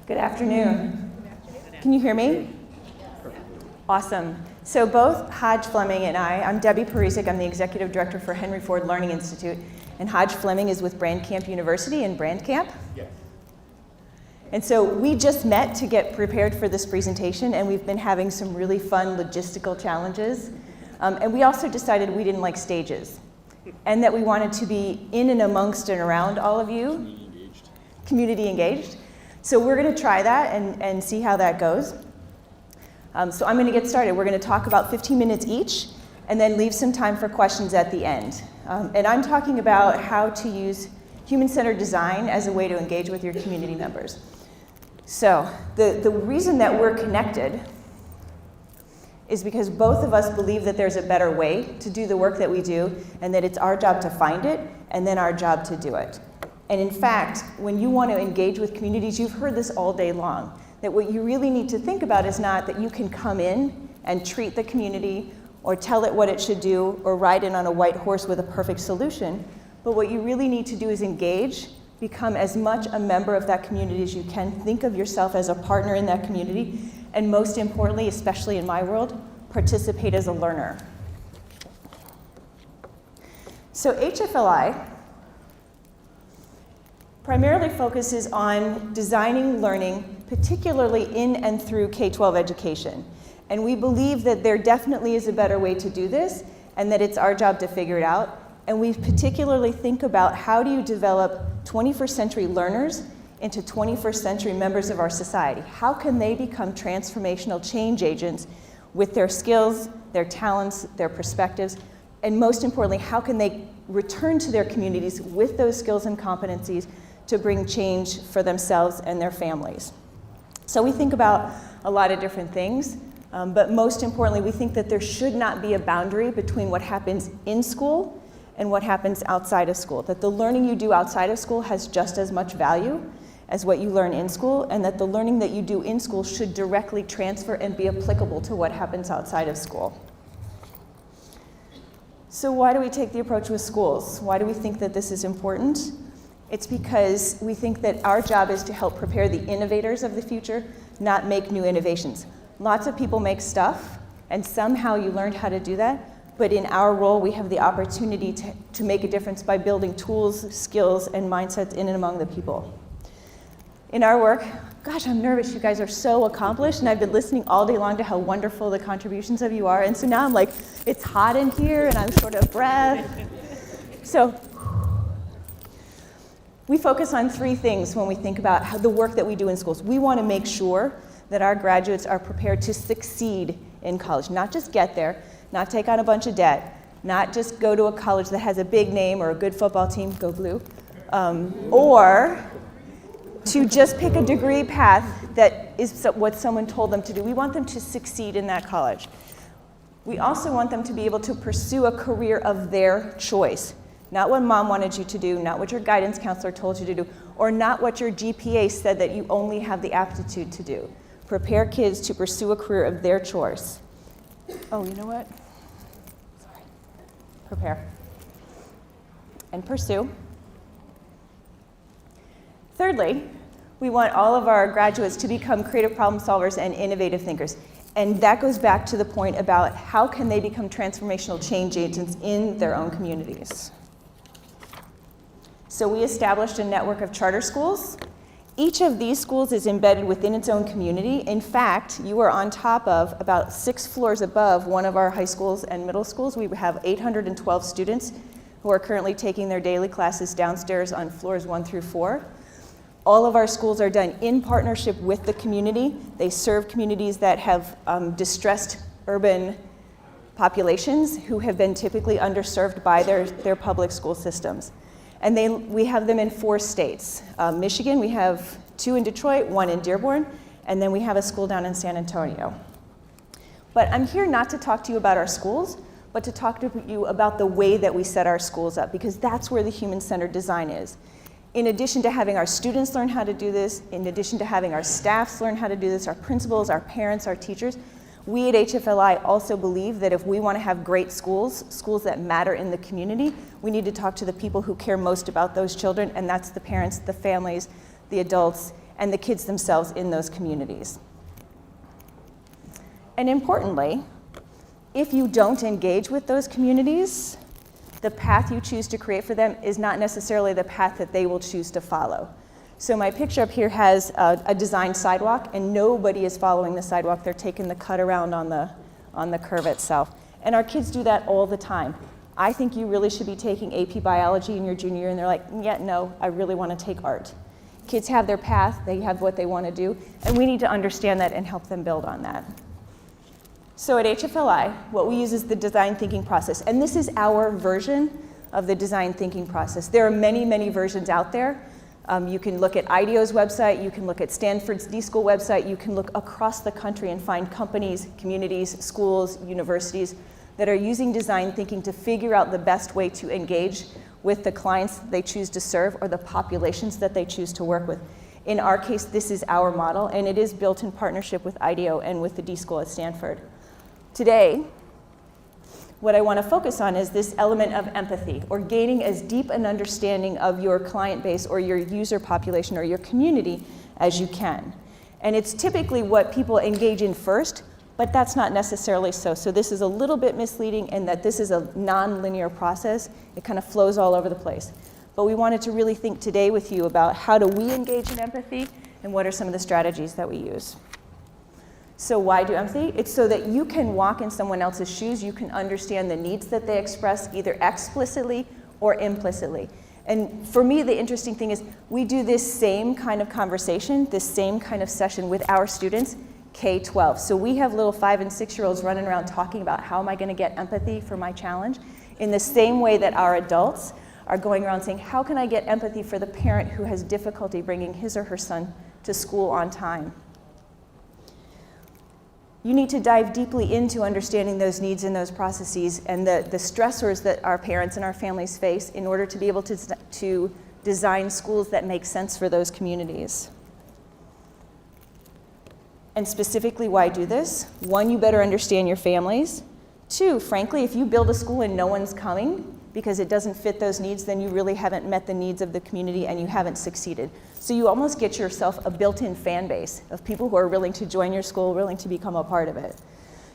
Good afternoon. Can you hear me? Awesome. So both Hajj Fleming and I'm Debbie Parizek. I'm the Executive Director for Henry Ford Learning Institute. And Hajj Fleming is with Brandcamp University in Brandcamp. Yes. And so we just met to get prepared for this presentation, and we've been having some really fun logistical challenges. And we also decided we didn't like stages, and that we wanted to be in and amongst and around all of you. Community engaged. So we're going to try that and see how that goes. So I'm going to get started. We're going to talk about 15 minutes each, and then leave some time for questions at the end. And I'm talking about how to use human-centered design as a way to engage with your community members. So the reason that we're connected is because both of us believe that there's a better way to do the work that we do, and that it's our job to find it, and then our job to do it. And in fact, when you want to engage with communities, you've heard this all day long, that what you really need to think about is not that you can come in and treat the community or tell it what it should do or ride in on a white horse with a perfect solution, but what you really need to do is engage, become as much a member of that community as you can, think of yourself as a partner in that community, and most importantly, especially in my world, participate as a learner. So HFLI primarily focuses on designing learning, particularly in and through K-12 education. And we believe that there definitely is a better way to do this, and that it's our job to figure it out. And we particularly think about how do you develop 21st century learners into 21st century members of our society? How can they become transformational change agents with their skills, their talents, their perspectives, and most importantly, how can they return to their communities with those skills and competencies to bring change for themselves and their families? So we think about a lot of different things, but most importantly, we think that there should not be a boundary between what happens in school and what happens outside of school, that the learning you do outside of school has just as much value as what you learn in school, and that the learning that you do in school should directly transfer and be applicable to what happens outside of school. So why do we take the approach with schools? Why do we think that this is important? It's because we think that our job is to help prepare the innovators of the future, not make new innovations. Lots of people make stuff, and somehow you learned how to do that, but in our role, we have the opportunity to make a difference by building tools, skills, and mindsets in and among the people. In our work, gosh, I'm nervous, you guys are so accomplished, and I've been listening all day long to how wonderful the contributions of you are, and so now I'm like, it's hot in here, and I'm short of breath. So, we focus on three things when we think about how the work that we do in schools. We want to make sure that our graduates are prepared to succeed in college, not just get there, not take on a bunch of debt, not just go to a college that has a big name or a good football team, go blue, or to just pick a degree path that is what someone told them to do. We want them to succeed in that college. We also want them to be able to pursue a career of their choice. Not what mom wanted you to do, not what your guidance counselor told you to do, or not what your GPA said that you only have the aptitude to do. Prepare kids to pursue a career of their choice. Oh, you know what? Sorry. Prepare. And pursue. Thirdly, we want all of our graduates to become creative problem solvers and innovative thinkers. And that goes back to the point about how can they become transformational change agents in their own communities. So we established a network of charter schools. Each of these schools is embedded within its own community. In fact, you are on top of, about 6 floors above, one of our high schools and middle schools. We have 812 students who are currently taking their daily classes downstairs on floors 1 through 4. All of our schools are done in partnership with the community. They serve communities that have distressed urban populations who have been typically underserved by their public school systems. And we have them in 4 states. Michigan, we have 2 in Detroit, 1 in Dearborn, and then we have a school down in San Antonio. But I'm here not to talk to you about our schools, but to talk to you about the way that we set our schools up, because that's where the human-centered design is. In addition to having our students learn how to do this, in addition to having our staffs learn how to do this, our principals, our parents, our teachers, we at HFLI also believe that if we want to have great schools, schools that matter in the community, we need to talk to the people who care most about those children, and that's the parents, the families, the adults, and the kids themselves in those communities. And importantly, if you don't engage with those communities, the path you choose to create for them is not necessarily the path that they will choose to follow. So my picture up here has a designed sidewalk, and nobody is following the sidewalk. They're taking the cut around on the curve itself. And our kids do that all the time. I think you really should be taking AP biology in your junior year, and they're like, yeah, no, I really want to take art. Kids have their path, they have what they want to do, and we need to understand that and help them build on that. So at HFLI, what we use is the design thinking process, and this is our version of the design thinking process. There are many, many versions out there. You can look at IDEO's website, you can look at Stanford's D-School website, you can look across the country and find companies, communities, schools, universities that are using design thinking to figure out the best way to engage with the clients they choose to serve or the populations that they choose to work with. In our case, this is our model, and it is built in partnership with IDEO and with the D-School at Stanford. Today, what I want to focus on is this element of empathy, or gaining as deep an understanding of your client base or your user population or your community as you can. And it's typically what people engage in first, but that's not necessarily so. So this is a little bit misleading in that this is a non-linear process. It kind of flows all over the place. But we wanted to really think today with you about how do we engage in empathy and what are some of the strategies that we use. So why do empathy? It's so that you can walk in someone else's shoes, you can understand the needs that they express either explicitly or implicitly. And for me, the interesting thing is we do this same kind of conversation, this same kind of session with our students, K-12. So we have little 5- and 6-year-olds running around talking about how am I going to get empathy for my challenge, in the same way that our adults are going around saying, how can I get empathy for the parent who has difficulty bringing his or her son to school on time? You need to dive deeply into understanding those needs and those processes and the stressors that our parents and our families face in order to be able to design schools that make sense for those communities. And specifically, why do this? 1, you better understand your families. 2, frankly, if you build a school and no one's coming because it doesn't fit those needs, then you really haven't met the needs of the community and you haven't succeeded. So you almost get yourself a built-in fan base of people who are willing to join your school, willing to become a part of it.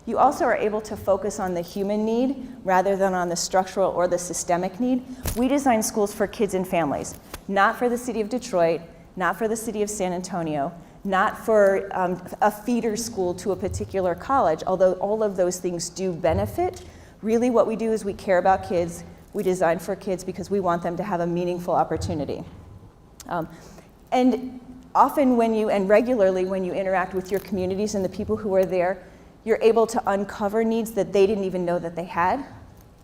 You also are able to focus on the human need rather than on the structural or the systemic need. We design schools for kids and families, not for the city of Detroit, not for the city of San Antonio, not for a feeder school to a particular college, although all of those things do benefit. Really what we do is we care about kids. We design for kids because we want them to have a meaningful opportunity. And often and regularly when you interact with your communities and the people who are there, you're able to uncover needs that they didn't even know that they had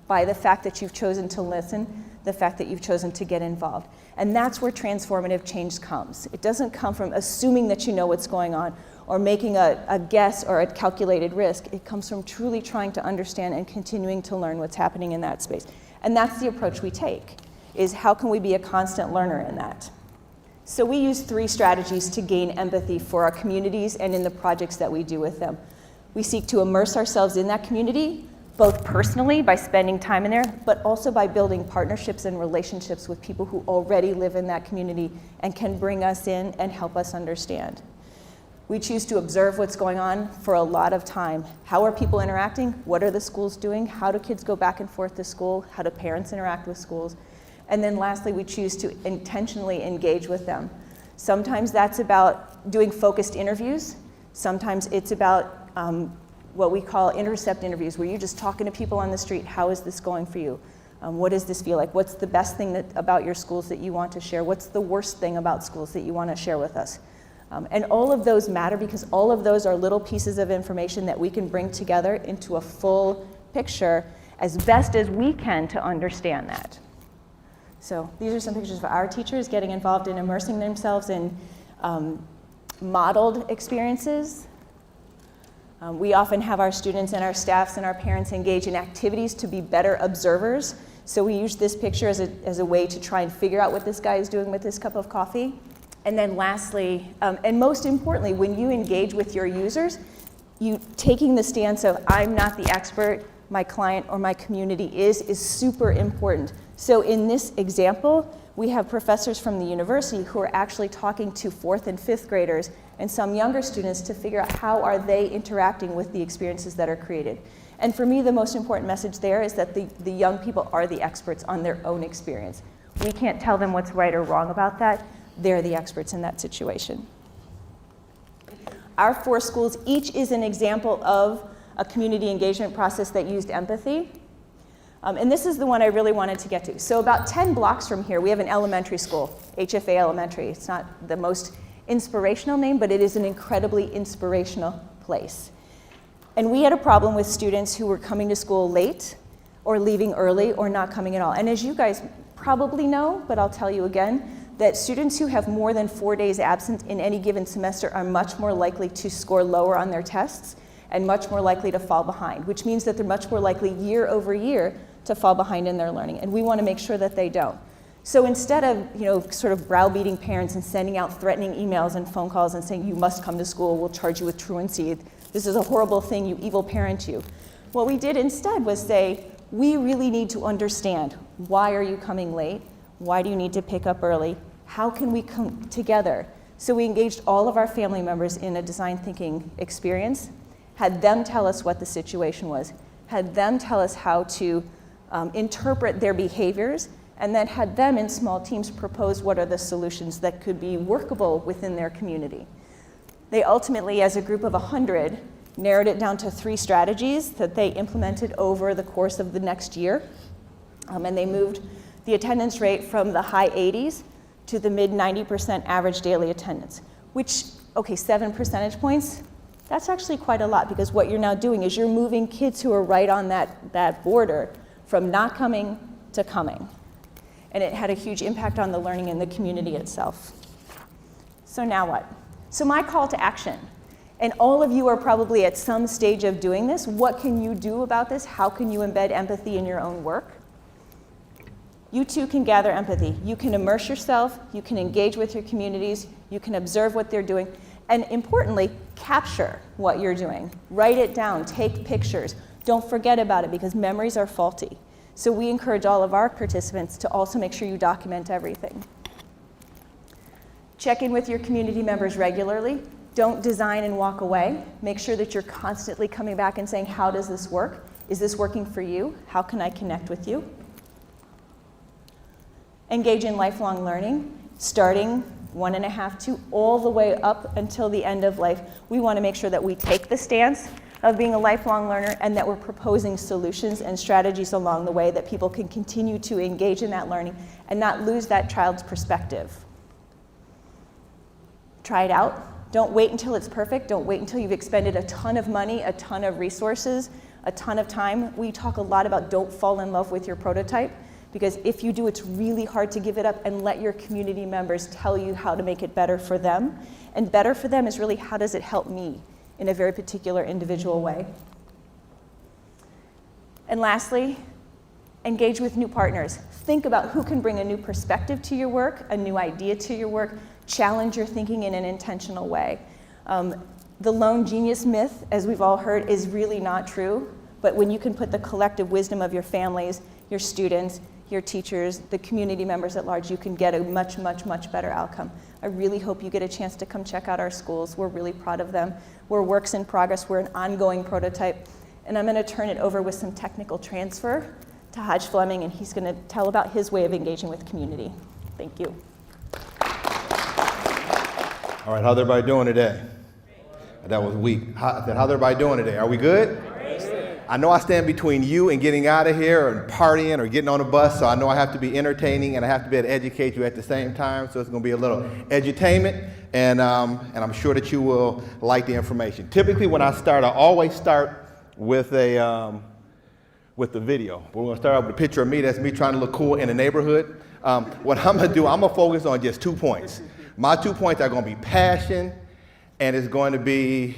by the fact that you've chosen to listen, the fact that you've chosen to get involved. And that's where transformative change comes. It doesn't come from assuming that you know what's going on or making a guess or a calculated risk. It comes from truly trying to understand and continuing to learn what's happening in that space. And that's the approach we take, is how can we be a constant learner in that? So we use 3 strategies to gain empathy for our communities and in the projects that we do with them. We seek to immerse ourselves in that community, both personally by spending time in there, but also by building partnerships and relationships with people who already live in that community and can bring us in and help us understand. We choose to observe what's going on for a lot of time. How are people interacting? What are the schools doing? How do kids go back and forth to school? How do parents interact with schools? And then lastly, we choose to intentionally engage with them. Sometimes that's about doing focused interviews. Sometimes it's about what we call intercept interviews, where you're just talking to people on the street. How is this going for you? What does this feel like? What's the best thing about your schools that you want to share? What's the worst thing about schools that you want to share with us? And all of those matter because all of those are little pieces of information that we can bring together into a full picture as best as we can to understand that. So these are some pictures of our teachers getting involved in immersing themselves in modeled experiences. We often have our students and our staffs and our parents engage in activities to be better observers. So we use this picture as a way to try and figure out what this guy is doing with this cup of coffee. And then lastly, and most importantly, when you engage with your users, you taking the stance of I'm not the expert, my client or my community is super important. So in this example, we have professors from the university who are actually talking to 4th and 5th graders and some younger students to figure out how are they interacting with the experiences that are created. And for me, the most important message there is that the young people are the experts on their own experience. We can't tell them what's right or wrong about that. They're the experts in that situation. Our 4 schools, each is an example of a community engagement process that used empathy. And this is the one I really wanted to get to. So about 10 blocks from here, we have an elementary school, HFA Elementary. It's not the most inspirational name, but it is an incredibly inspirational place. And we had a problem with students who were coming to school late or leaving early or not coming at all. And as you guys probably know, but I'll tell you again, that students who have more than 4 days absent in any given semester are much more likely to score lower on their tests and much more likely to fall behind, which means that they're much more likely year over year to fall behind in their learning. And we want to make sure that they don't. So instead of, sort of browbeating parents and sending out threatening emails and phone calls and saying, you must come to school, we'll charge you with truancy, this is a horrible thing, you evil parent you. What we did instead was say, we really need to understand, why are you coming late? Why do you need to pick up early? How can we come together? So we engaged all of our family members in a design thinking experience, had them tell us what the situation was, had them tell us how to interpret their behaviors, and then had them in small teams propose what are the solutions that could be workable within their community. They ultimately, as a group of 100, narrowed it down to 3 strategies that they implemented over the course of the next year. And they moved the attendance rate from the high 80s to the mid 90% average daily attendance, which, okay, 7 percentage points, that's actually quite a lot, because what you're now doing is you're moving kids who are right on that border from not coming to coming. And it had a huge impact on the learning in the community itself. So now what? So my call to action, and all of you are probably at some stage of doing this. What can you do about this? How can you embed empathy in your own work? You too can gather empathy. You can immerse yourself, you can engage with your communities, you can observe what they're doing, and importantly, capture what you're doing. Write it down, take pictures. Don't forget about it, because memories are faulty. So we encourage all of our participants to also make sure you document everything. Check in with your community members regularly. Don't design and walk away. Make sure that you're constantly coming back and saying, how does this work? Is this working for you? How can I connect with you? Engage in lifelong learning, starting 1.5 to all the way up until the end of life. We want to make sure that we take the stance of being a lifelong learner and that we're proposing solutions and strategies along the way that people can continue to engage in that learning and not lose that child's perspective. Try it out. Don't wait until it's perfect. Don't wait until you've expended a ton of money, a ton of resources, a ton of time. We talk a lot about don't fall in love with your prototype, because if you do, it's really hard to give it up and let your community members tell you how to make it better for them. And better for them is really, how does it help me in a very particular individual way? And lastly, engage with new partners. Think about who can bring a new perspective to your work, a new idea to your work, challenge your thinking in an intentional way. The lone genius myth, as we've all heard, is really not true, but when you can put the collective wisdom of your families, your students, your teachers, the community members at large, you can get a much, much, much better outcome. I really hope you get a chance to come check out our schools. We're really proud of them. We're works in progress. We're an ongoing prototype. And I'm going to turn it over with some technical transfer to Hajj Fleming, and he's going to tell about his way of engaging with community. Thank you. All right, how's everybody doing today? That was weak. How's everybody doing today? Are we good? I know I stand between you and getting out of here and partying or getting on a bus, so I know I have to be entertaining and I have to be able to educate you at the same time, so it's going to be a little edutainment, and I'm sure that you will like the information. Typically when I start, I always start with the video. We're going to start out with a picture of me. That's me trying to look cool in the neighborhood. What I'm going to do, I'm going to focus on just 2 points. My 2 points are going to be passion, and it's going to be,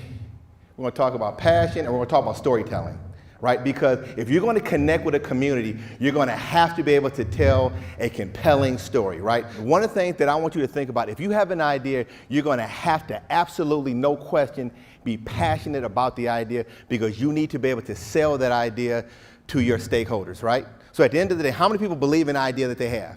we're going to talk about passion, and we're going to talk about storytelling. Right? Because if you're going to connect with a community, you're going to have to be able to tell a compelling story, right? One of the things that I want you to think about, if you have an idea, you're going to have to absolutely, no question, be passionate about the idea, because you need to be able to sell that idea to your stakeholders, right? So at the end of the day, how many people believe in the idea that they have?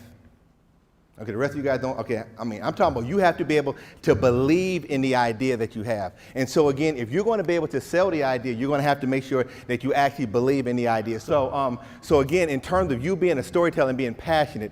Okay, the rest of you guys don't. Okay, I'm talking about you have to be able to believe in the idea that you have. And so again, if you're going to be able to sell the idea, you're going to have to make sure that you actually believe in the idea. So again, in terms of you being a storyteller and being passionate,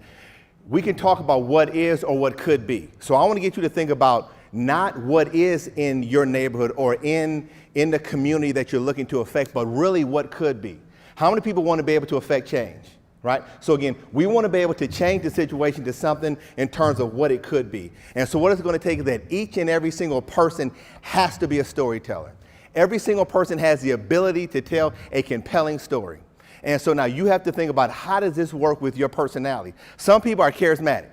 we can talk about what is or what could be. So I want to get you to think about not what is in your neighborhood or in the community that you're looking to affect, but really what could be. How many people want to be able to affect change? Right? So again, we want to be able to change the situation to something in terms of what it could be. And so what it's going to take is that each and every single person has to be a storyteller. Every single person has the ability to tell a compelling story. And so now you have to think about, how does this work with your personality? Some people are charismatic.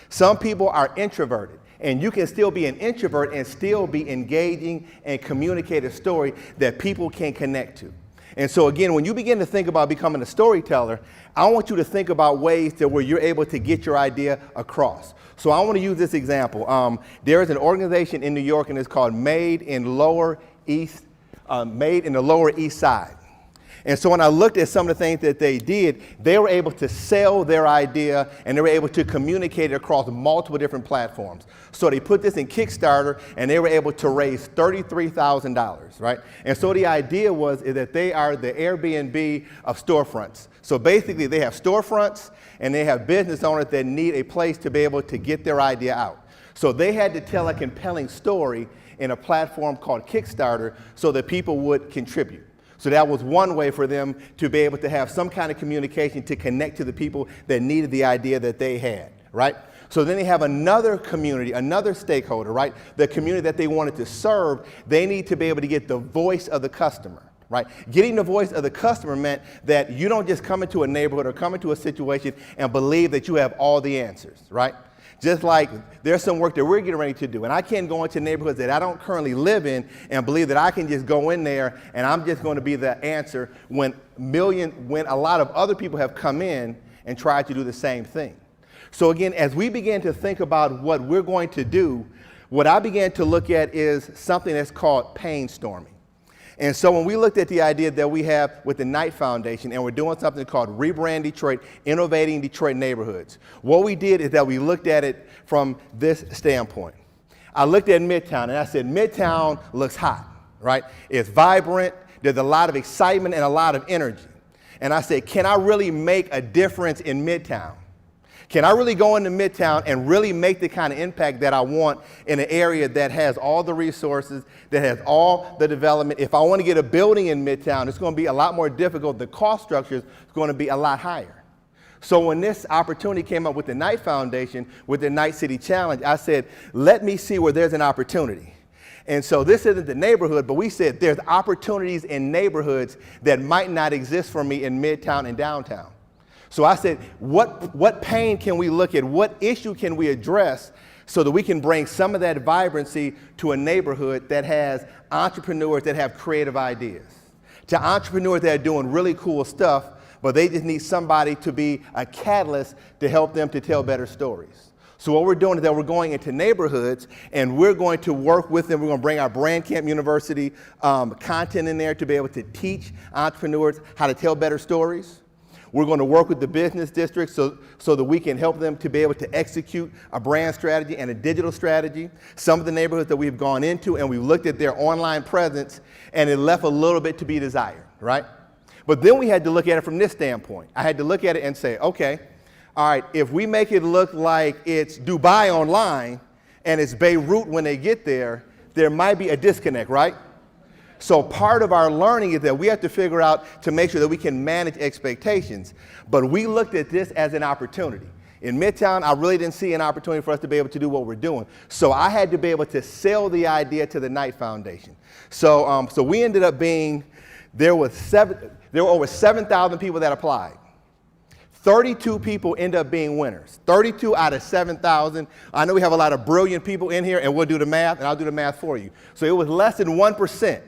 Some people are introverted. And you can still be an introvert and still be engaging and communicate a story that people can connect to. And so again, when you begin to think about becoming a storyteller, I want you to think about ways that where you're able to get your idea across. So I want to use this example. There is an organization in New York, and it's called Made in the Lower East Side. And so when I looked at some of the things that they did, they were able to sell their idea and they were able to communicate it across multiple different platforms. So they put this in Kickstarter and they were able to raise $33,000, right? And so the idea is that they are the Airbnb of storefronts. So basically they have storefronts and they have business owners that need a place to be able to get their idea out. So they had to tell a compelling story in a platform called Kickstarter so that people would contribute. So that was one way for them to be able to have some kind of communication to connect to the people that needed the idea that they had, right? So then they have another community, another stakeholder, right? The community that they wanted to serve, they need to be able to get the voice of the customer, right? Getting the voice of the customer meant that you don't just come into a neighborhood or come into a situation and believe that you have all the answers, right? Just like there's some work that we're getting ready to do. And I can't go into neighborhoods that I don't currently live in and believe that I can just go in there and I'm just going to be the answer when a lot of other people have come in and tried to do the same thing. So again, as we begin to think about what we're going to do, what I began to look at is something that's called pain storming. And so when we looked at the idea that we have with the Knight Foundation, and we're doing something called Rebrand Detroit, Innovating Detroit Neighborhoods, what we did is that we looked at it from this standpoint. I looked at Midtown, and I said, Midtown looks hot, right? It's vibrant, there's a lot of excitement and a lot of energy. And I said, can I really make a difference in Midtown? Can I really go into Midtown and really make the kind of impact that I want in an area that has all the resources, that has all the development? If I want to get a building in Midtown, it's going to be a lot more difficult. The cost structure is going to be a lot higher. So when this opportunity came up with the Knight Foundation, with the Knight City Challenge, I said, let me see where there's an opportunity. And so this isn't the neighborhood, but we said there's opportunities in neighborhoods that might not exist for me in Midtown and downtown. So I said, what pain can we look at? What issue can we address so that we can bring some of that vibrancy to a neighborhood that has entrepreneurs that have creative ideas, to entrepreneurs that are doing really cool stuff, but they just need somebody to be a catalyst to help them to tell better stories. So what we're doing is that we're going into neighborhoods and we're going to work with them. We're going to bring our Brand Camp University content in there to be able to teach entrepreneurs how to tell better stories. We're going to work with the business districts so that we can help them to be able to execute a brand strategy and a digital strategy. Some of the neighborhoods that we've gone into and we've looked at their online presence and it left a little bit to be desired, right? But then we had to look at it from this standpoint. I had to look at it and say, okay, all right, if we make it look like it's Dubai online and it's Beirut when they get there, there might be a disconnect, right? So part of our learning is that we have to figure out to make sure that we can manage expectations. But we looked at this as an opportunity. In Midtown, I really didn't see an opportunity for us to be able to do what we're doing. So I had to be able to sell the idea to the Knight Foundation. So we ended up being, there were over 7,000 people that applied. 32 people end up being winners. 32 out of 7,000. I know we have a lot of brilliant people in here, and we'll do the math, and I'll do the math for you. So it was less than 1%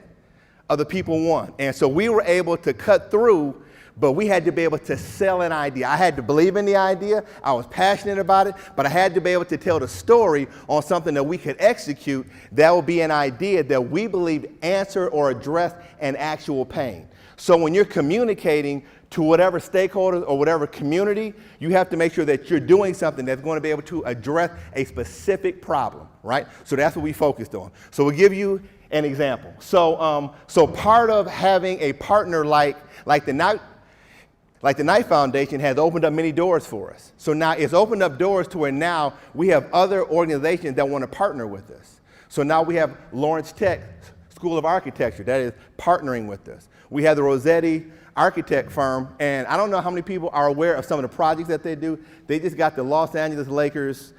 of the people won. And so we were able to cut through, but we had to be able to sell an idea. I had to believe in the idea. I was passionate about it, but I had to be able to tell the story on something that we could execute that would be an idea that we believed answered or addressed an actual pain. So when you're communicating to whatever stakeholders or whatever community, you have to make sure that you're doing something that's going to be able to address a specific problem, right? So that's what we focused on. So we'll give you an example. So part of having a partner like the Knight Foundation has opened up many doors for us. So now it's opened up doors to where now we have other organizations that want to partner with us. So now we have Lawrence Tech School of Architecture that is partnering with us. We have the Rossetti architect firm, and I don't know how many people are aware of some of the projects that they do. They just got the Los Angeles Lakers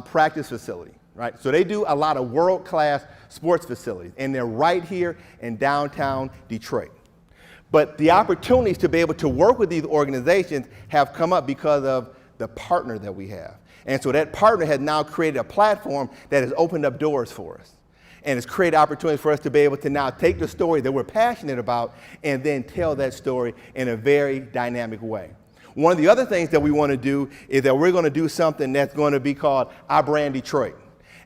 practice facility, right? So they do a lot of world-class sports facilities, and they're right here in downtown Detroit. But the opportunities to be able to work with these organizations have come up because of the partner that we have. And so that partner has now created a platform that has opened up doors for us. And it's created opportunities for us to be able to now take the story that we're passionate about and then tell that story in a very dynamic way. One of the other things that we want to do is that we're going to do something that's going to be called Our Brand Detroit.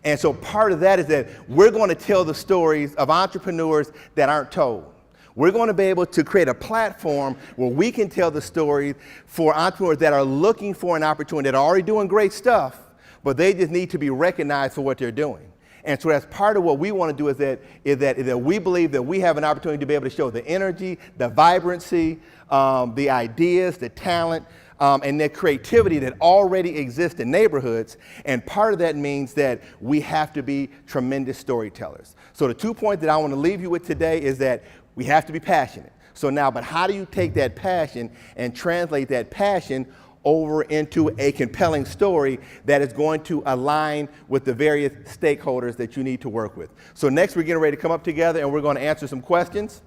And so part of that is that we're going to tell the stories of entrepreneurs that aren't told. We're going to be able to create a platform where we can tell the stories for entrepreneurs that are looking for an opportunity, that are already doing great stuff, but they just need to be recognized for what they're doing. And so that's part of what we want to do is that we believe that we have an opportunity to be able to show the energy, the vibrancy, the ideas, the talent, and the creativity that already exists in neighborhoods. And part of that means that we have to be tremendous storytellers. So the 2 points that I want to leave you with today is that we have to be passionate. So now, but how do you take that passion and translate that passion over into a compelling story that is going to align with the various stakeholders that you need to work with? So next, we're getting ready to come up together and we're going to answer some questions.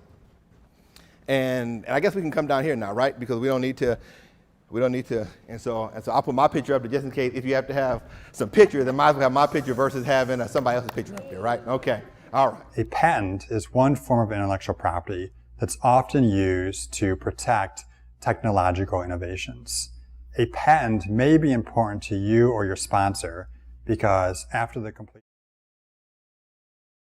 And I guess we can come down here now, right? Because we don't need to, and so I'll put my picture up just in case if you have to have some pictures, then might as well have my picture versus having somebody else's picture up there, right? Okay, all right. A patent is one form of intellectual property that's often used to protect technological innovations. A patent may be important to you or your sponsor because after the complete